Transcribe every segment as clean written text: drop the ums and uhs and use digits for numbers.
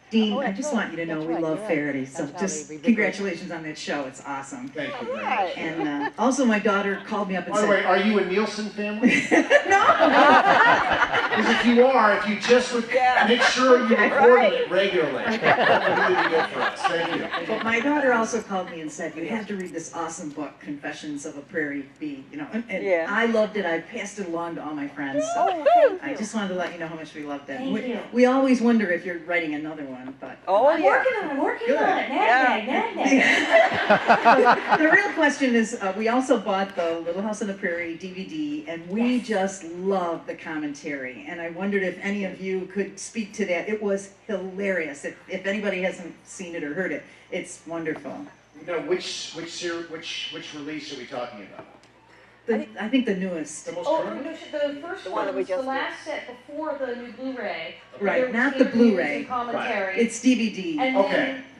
Dean, I just want you to know we love Faraday, so just congratulations on that show. It's awesome. Thank you very much. And also my daughter called me up and By the said... way, are you a Nielsen family? No! Because if you are, if you just would make sure you record it regularly, that would really be good for us. Thank you. But my daughter also called me and said, you have to read this awesome book, Confessions of a Prairie Bee. You know, and I loved it. I passed it along to all my friends. So I just wanted to let you know how much we loved it. We always wonder if you're writing another one, but... I'm working on it. The real question is, we also bought the Little House on the Prairie DVD, and we just love the commentary. And I wondered if any of you could speak to that. It was hilarious. If anybody hasn't seen it or heard it, it's wonderful. No, which release are we talking about? I think the newest. The first one was the last set before the new Blu-ray. Right, not the Blu-ray. Commentary. It's DVD.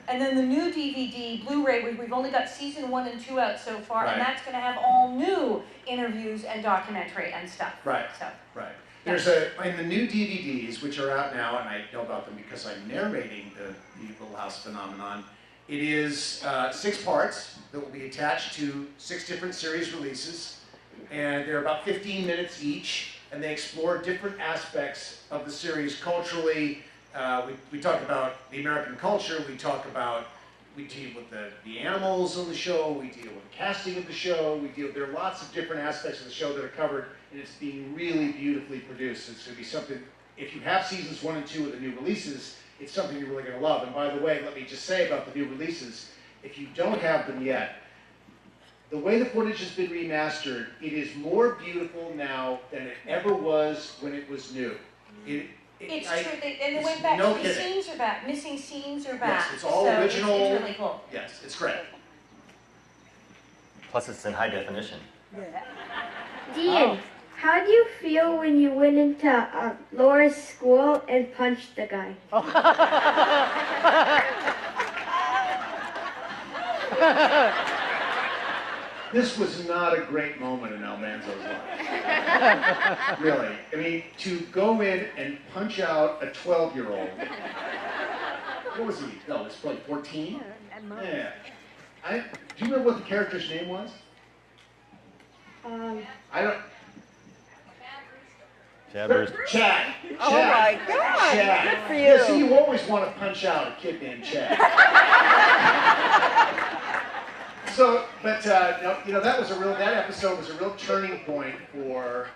And then the new DVD, Blu-ray, we've only got season 1 and 2 out so far, and that's going to have all new interviews and documentary and stuff. Right. So. Right. There's in the new DVDs, which are out now, and I know about them because I'm narrating the Little House phenomenon. It is 6 parts that will be attached to 6 different series releases. And they're about 15 minutes each, and they explore different aspects of the series culturally. We talk about the American culture, we deal with the animals on the show, we deal with the casting of the show, there are lots of different aspects of the show that are covered, and it's being really beautifully produced. It's going to be something, if you have seasons 1 and 2 of the new releases, it's something you're really going to love. And by the way, let me just say about the new releases, if you don't have them yet, the way the footage has been remastered, it is more beautiful now than it ever was when it was new. It's true, and they went back, the scenes are back, missing scenes are back. Yes, it's all original. It's really cool. Yes, it's great. Plus it's in high definition. Dean, how do you feel when you went into Laura's school and punched the guy? This was not a great moment in Almanzo's life. Really. I mean, to go in and punch out a 12-year-old. What was he? No, he was probably 14? Yeah. Do you remember what the character's name was? I don't... Chad. Oh my God! Chad. Good for you. Yeah, see, you always want to punch out a kid named Chad. So, but that episode was a real turning point for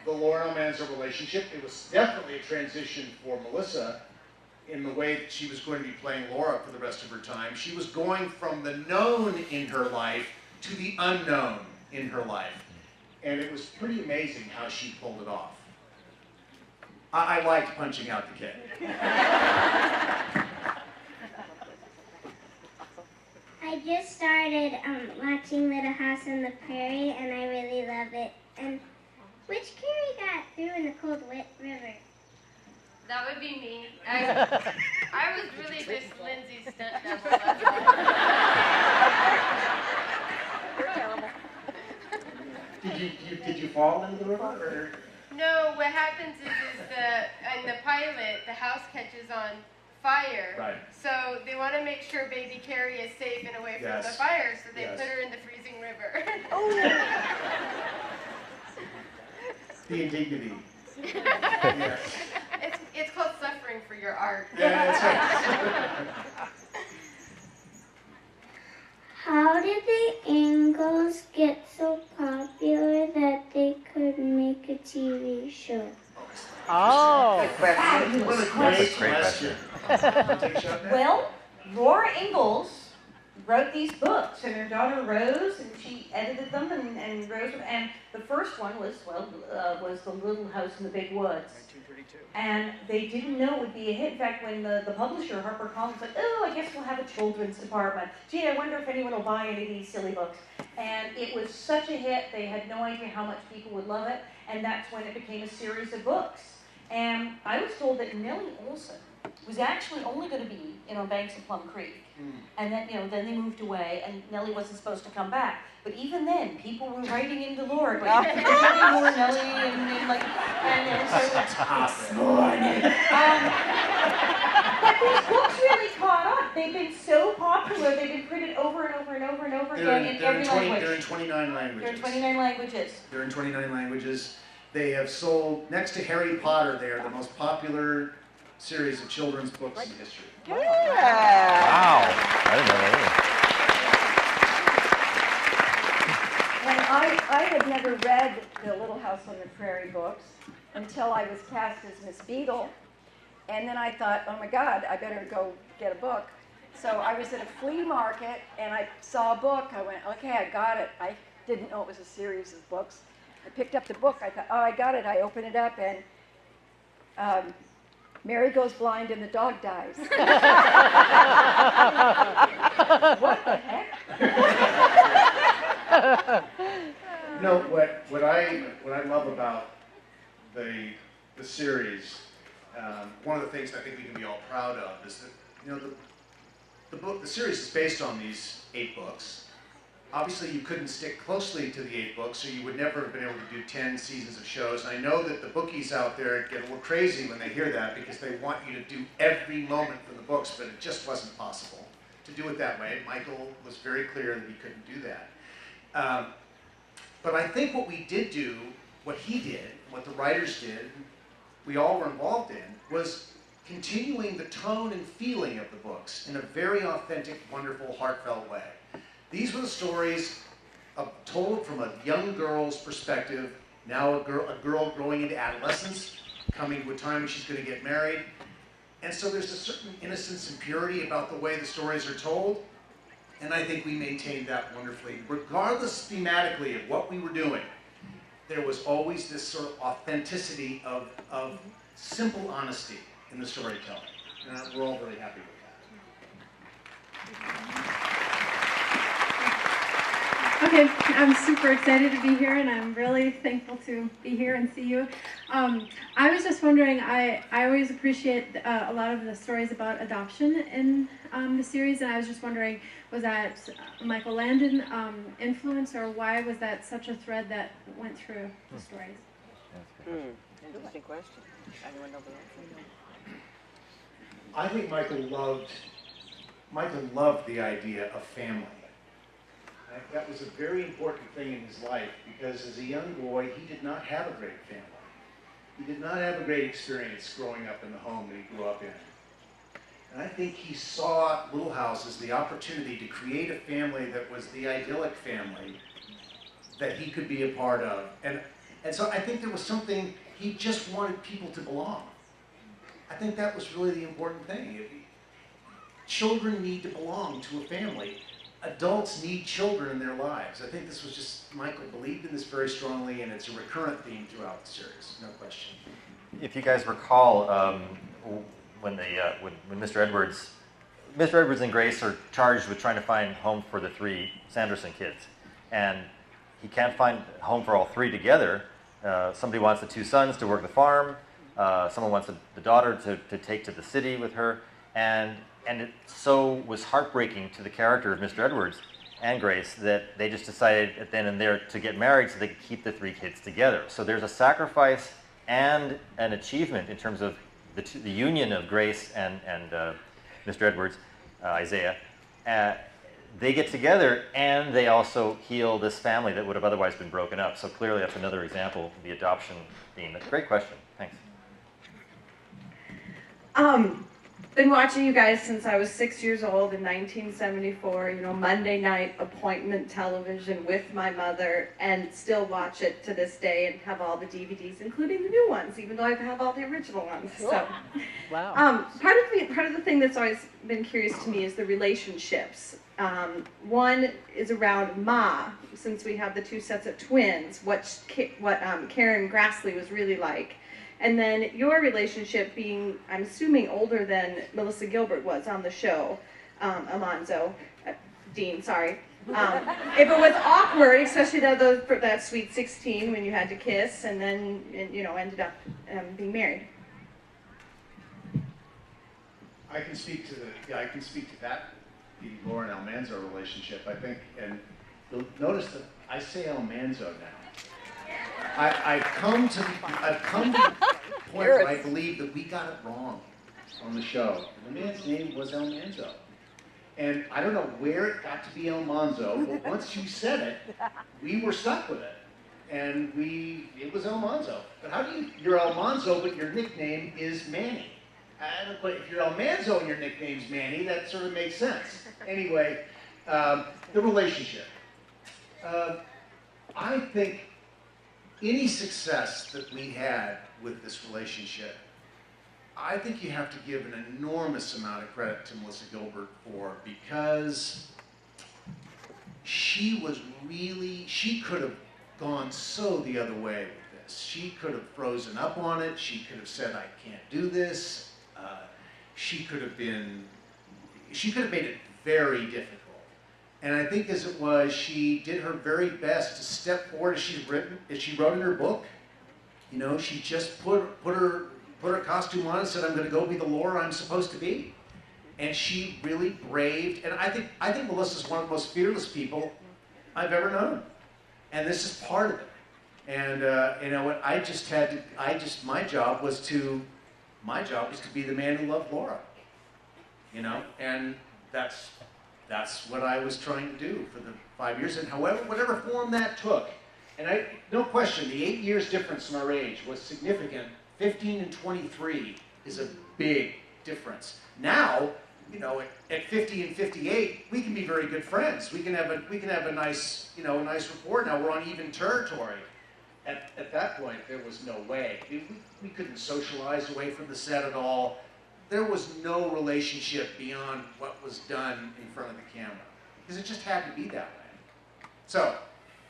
the Laura Almanzo relationship. It was definitely a transition for Melissa in the way that she was going to be playing Laura for the rest of her time. She was going from the known in her life to the unknown in her life. And it was pretty amazing how she pulled it off. I liked punching out the kid. I just started watching Little House on the Prairie, and I really love it. And which Carrie got through in the cold river? That would be me. I was really just Lindsay's stunt double. Did you fall into the river? Or? No, what happens is in the pilot, the house catches on fire. Right. So they want to make sure baby Carrie is safe and away from the fire, so they put her in the freezing river. The indignity. It's called suffering for your art. Yeah, that's right. How did the Ingalls get so popular that they could make a TV show? Oh, What a great question. Well, Laura Ingalls wrote these books, and her daughter Rose, and she edited them, and Rose, and the first one was The Little House in the Big Woods. 1932. And they didn't know it would be a hit. In fact, when the publisher, HarperCollins, said, oh, I guess we'll have a children's department. Gee, I wonder if anyone will buy any of these silly books. And it was such a hit, they had no idea how much people would love it, and that's when it became a series of books. And I was told that Nellie Olson was actually only going to be, banks of Plum Creek. And then, then they moved away, and Nellie wasn't supposed to come back. But even then, people were writing into Laura, going, more Nellie, and so it's morning. But these books really they've been so popular, they've been printed over and over and over and over again in every language. They're in 29 languages. They're in 29 languages. They're in 29 languages. They have sold, next to Harry Potter, they are the most popular series of children's books in history. Good. Wow. I didn't know that And I had never read the Little House on the Prairie books until I was cast as Miss Beadle. And then I thought, oh my God, I better go get a book. So I was at a flea market and I saw a book. I went, okay, I got it. I didn't know it was a series of books. I picked up the book. I thought, oh, I got it. I opened it up and Mary goes blind and the dog dies. What the heck? You know, what I love about the series, one of the things I think we can be all proud of is that, you know, the series is based on these 8 books. Obviously, you couldn't stick closely to the 8 books, so you would never have been able to do 10 seasons of shows. And I know that the bookies out there get a little crazy when they hear that because they want you to do every moment from the books, but it just wasn't possible to do it that way. Michael was very clear that he couldn't do that. But I think what we did do, what he did, what the writers did, we all were involved in, was continuing the tone and feeling of the books in a very authentic, wonderful, heartfelt way. These were the stories told from a young girl's perspective, now a girl growing into adolescence, coming to a time when she's going to get married. And so there's a certain innocence and purity about the way the stories are told, and I think we maintained that wonderfully. Regardless thematically of what we were doing, there was always this sort of authenticity of simple honesty in the storytelling. And we're all very happy with that. Okay, I'm super excited to be here, and I'm really thankful to be here and see you. I was just wondering, I always appreciate a lot of the stories about adoption in the series, and I was just wondering, was that Michael Landon influence, or why was that such a thread that went through the stories? Interesting question. Anyone know that? I think Michael loved the idea of family. That was a very important thing in his life because as a young boy, he did not have a great family. He did not have a great experience growing up in the home that he grew up in. And I think he saw Little House as the opportunity to create a family that was the idyllic family that he could be a part of. And so I think there was something, he just wanted people to belong. I think that was really the important thing. Children need to belong to a family. Adults need children in their lives. I think this was just, Michael believed in this very strongly, and it's a recurrent theme throughout the series, no question. If you guys recall, when Mr. Edwards and Grace are charged with trying to find home for the 3 Sanderson kids, and he can't find home for all 3 together. Somebody wants the 2 sons to work the farm. Someone wants the daughter to take to the city with her, and it so was heartbreaking to the character of Mr. Edwards and Grace that they just decided then and there to get married so they could keep the 3 kids together. So there's a sacrifice and an achievement in terms of the union of Grace and Mr. Edwards, Isaiah. They get together and they also heal this family that would have otherwise been broken up. So clearly that's another example of the adoption theme. That's a great question. Thanks. Been watching you guys since I was 6 years old in 1974, Monday night appointment television with my mother, and still watch it to this day and have all the DVDs, including the new ones, even though I have all the original ones. Cool. So, Wow. part of the thing that's always been curious to me is the relationships. One is around Ma, since we have the 2 sets of twins, what Karen Grassley was really like. And then your relationship being, I'm assuming, older than Melissa Gilbert was on the show, Dean, sorry. If it was awkward, especially that Sweet 16 when you had to kiss and then, ended up being married. I can speak to that, the Laura and Almanzo relationship, I think, and you'll notice that I say Almanzo now. I've come to the point where I believe that we got it wrong on the show. The man's name was Almanzo. And I don't know where it got to be El Monzo, but once you said it, we were stuck with it. And it was El Monzo. But how do you're El Monzo, but your nickname is Manny? But if you're El Manzo and your nickname's Manny, that sort of makes sense. Anyway, the relationship. I think any success that we had with this relationship, I think you have to give an enormous amount of credit to Melissa Gilbert for, because she could have gone so the other way with this. She could have frozen up on it. She could have said, I can't do this. She could have made it very difficult. And I think as it was, she did her very best to step forward as she wrote in her book. You know, she just put her costume on and said, I'm going to go be the Laura I'm supposed to be. And she really braved, and I think Melissa's one of the most fearless people I've ever known. And this is part of it. And you know what, my job was to be the man who loved Laura. You know, and that's what I was trying to do for the 5 years, and whatever form that took. And no question, the 8 years difference in our age was significant. 15 and 23 is a big difference. Now, you know, at 50 and 58, we can be very good friends. We can have a nice rapport. Now we're on even territory. At that point, there was no way. We couldn't socialize away from the set at all. There was no relationship beyond what was done in front of the camera, because it just had to be that way. So,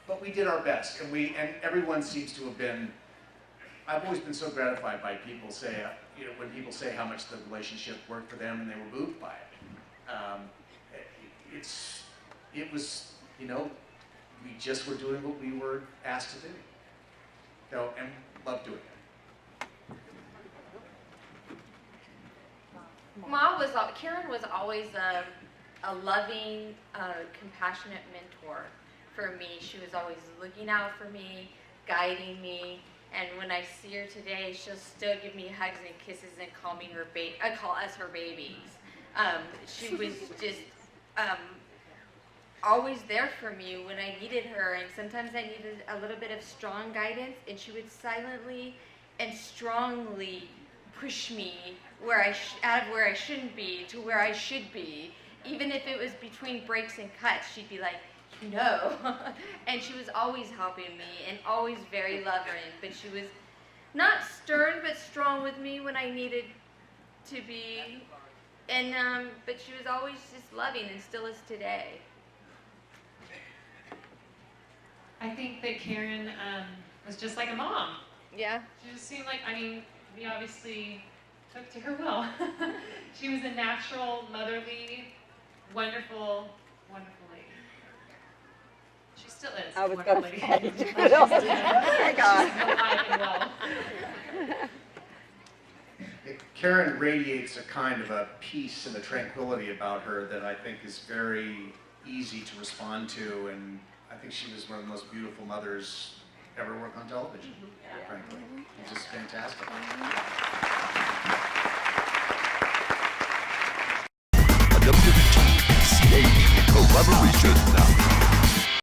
but we did our best, and everyone seems to have been. I've always been so gratified by people when people say how much the relationship worked for them and they were moved by it. It was, you know, we just were doing what we were asked to do. So, and loved doing it. Karen was always a loving, compassionate mentor for me. She was always looking out for me, guiding me, and when I see her today, she'll still give me hugs and kisses and call us her babies. She was just always there for me when I needed her, and sometimes I needed a little bit of strong guidance, and she would silently and strongly push me out of where I shouldn't be to where I should be. Even if it was between breaks and cuts, she'd be like, you know. And she was always helping me and always very loving, but she was not stern but strong with me when I needed to be. And but she was always just loving, and still is today. I think that Karen was just like a mom. Yeah. She just seemed like, we obviously took to her well. She was a natural, motherly, wonderful, wonderful lady. She still is. I was wonderful going lady. to say. Oh my God. She's alive and well. Karen radiates a kind of a peace and a tranquility about her that I think is very easy to respond to, and I think she was one of the most beautiful mothers ever work on television, frankly. It's just fantastic. A WTCH collaboration.